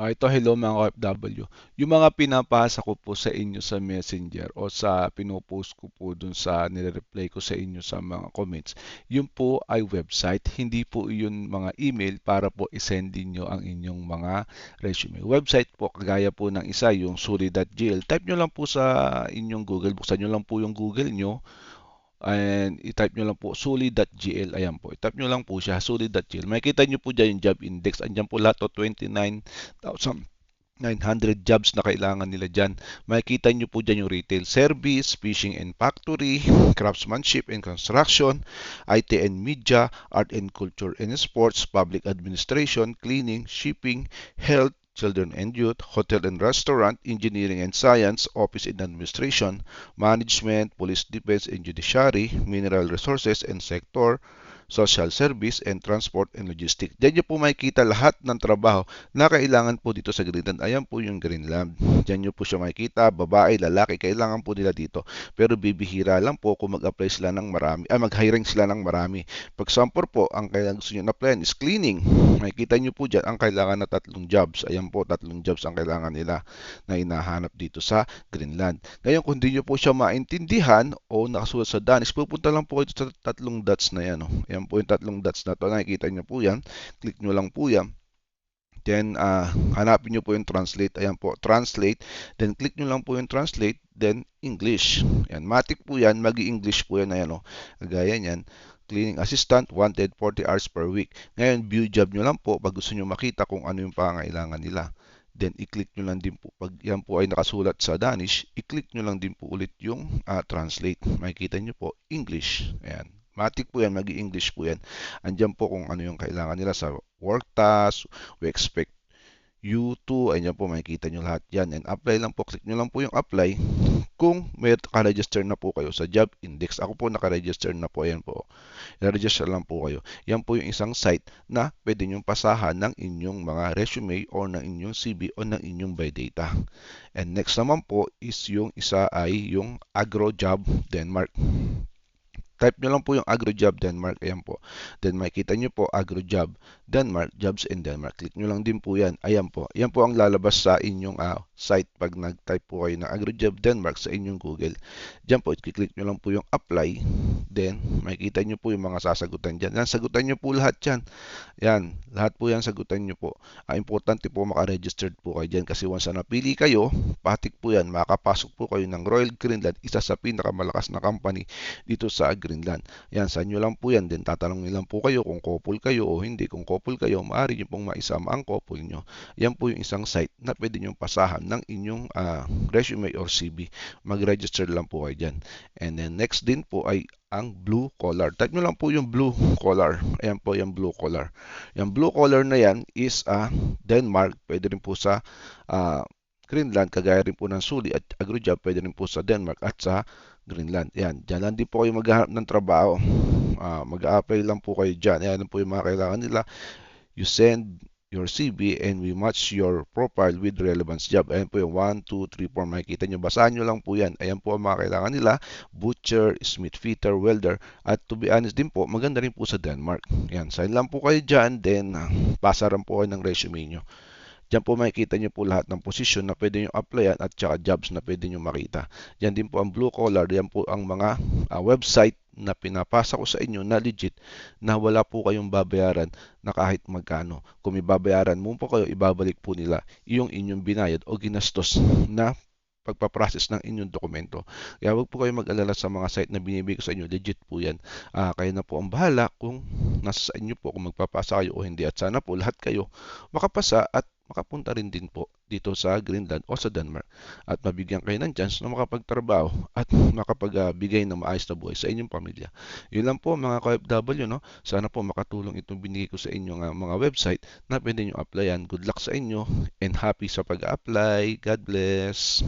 Ito, hello mga OFW. Yung mga pinapasa ko po sa inyo sa Messenger o sa pinopost ko po dun sa nire-reply ko sa inyo sa mga comments, yun po ay website, hindi po yun mga email para po isendin nyo ang inyong mga resume. Website po, kagaya po ng isa, yung suri.gl. Type nyo lang po sa inyong Google, buksan nyo lang po yung Google nyo, and i-type nyo lang po suli.gl. Ayan po, i-type nyo lang po siya, suli.gl. Makikita nyo po dyan yung job index. Andyan po lahat to 29,900 jobs na kailangan nila dyan. Makikita nyo po dyan yung retail service, fishing and factory, craftsmanship and construction, IT and media, art and culture and sports, public administration, cleaning, shipping, health, children and youth, hotel and restaurant, engineering and science, office and administration, management, police defense and judiciary, mineral resources and sector, social service, and transport and logistics. Diyan nyo po makikita lahat ng trabaho na kailangan po dito sa Greenland. Ayan po yung Greenland. Diyan nyo po siya makikita, babae, lalaki, kailangan po nila dito. Pero bibihira lang po kung mag-apply sila ng marami, mag-hiring sila ng marami. Pag example po, ang kailangan gusto nyo na-apply is cleaning. Makikita nyo po dyan, ang kailangan na 3 jobs. Ayan po, 3 jobs ang kailangan nila na hinahanap dito sa Greenland. Ngayon, kung hindi nyo po siya maintindihan o nakasulat sa Danish, pupunta lang po kayo sa 3 dots na yan. Ayan po yung 3 dots na to. Nakikita nyo po yan. Click nyo lang po yan. Then, hanapin nyo po yung translate. Ayan po, translate. Then, click nyo lang po yung translate. Then, English. Ayan, matik po yan. Magi-English po yan. Ayan o. Kagaya yan. Cleaning assistant, wanted 40 hours per week. Ngayon, view job nyo lang po pag gusto nyo makita kung ano yung pangailangan nila. Then, i-click nyo lang din po. Pag yan po ay nakasulat sa Danish, i-click nyo lang din po ulit yung translate. Makikita nyo po, English. Ayan. Matik po yan, magi-English po yan. Andyan po kung ano yung kailangan nila sa work task, we expect you to, ayan po, makikita nyo lahat yan. And apply lang po, click nyo lang po yung apply kung may naka-register na po kayo sa job index. Ako po naka-register na po, ayan po. I-register lang po kayo. Yan po yung isang site na pwede nyong pasahan ng inyong mga resume or ng inyong CV o ng inyong biodata. And next naman po is yung isa ay yung AgroJob Denmark. Type nyo lang po yung AgroJob Denmark. Ayan po. Then makikita nyo po AgroJob Denmark, Jobs in Denmark. Click nyo lang din po yan. Ayan po. Yan po ang lalabas sa inyong site pag nag-type po kayo ng AgroJob Denmark sa inyong Google. Diyan po, i-click nyo lang po yung apply. Then, makikita nyo po yung mga sasagutan dyan. Yan, sagutan nyo po lahat yan. Yan, lahat po yan sagutan nyo po. Importante po makaregistered po kayo dyan kasi once na napili kayo, patik po yan. Makakapasok po kayo ng Royal Greenland, isa sa pinakamalakas na company dito sa Greenland. Yan, sa inyo lang po yan. Then tatanungin lang po kayo kung couple kayo o hindi. Kung couple kayo, maaari nyo pong maisama ang couple nyo. Yan po yung isang site na pwede nyo pasahan ng inyong resume or CV. Mag-register lang po kayo dyan. And then next din po ay ang blue collar. Type nyo lang po yung blue collar. Ayan po yung blue collar. Yung blue collar na yan is Denmark. Pwede rin po sa Greenland, kagaya rin po ng Suli at AgroJob, pwede rin po sa Denmark at sa Greenland. Yan, dyan lang din po kayo maghahanap ng trabaho. Mag-a-apply lang po kayo dyan. Yan po yung mga kailangan nila. You send your CV and we match your profile with relevance job. Ayan po yung 1, 2, 3, 4. Makikita nyo. Basahan nyo lang po yan. Ayan po ang mga kailangan nila. Butcher, smith fitter, welder. At to be honest din po, maganda rin po sa Denmark. Yan, sign lang po kayo dyan. Then, pasaran po kayo ng resume nyo. Diyan po makikita nyo po lahat ng posisyon na pwede nyo applyan at saka jobs na pwede nyo makita. Diyan din po ang blue collar. Diyan po ang mga website na pinapasa ko sa inyo na legit na wala po kayong babayaran na kahit magkano. Kung may babayaran mo po kayo, ibabalik po nila yung inyong binayad o ginastos na pagpaprocess ng inyong dokumento. Kaya wag po kayo mag-alala sa mga site na binibigay ko sa inyo. Legit po yan. Kayo na po ang bahala kung nasa sa inyo po kung magpapasa kayo o hindi. At sana po lahat kayo makapasa at makapunta rin din po dito sa Greenland o sa Denmark at mabigyan kayo ng chance na makapagtrabaho at makapagbigay ng maayos na buhay sa inyong pamilya. Yun lang po mga ka-OFW, no? Sana po makatulong itong binigay ko sa inyong mga website na pwede nyo applyan. Good luck sa inyo and happy sa pag-apply. God bless!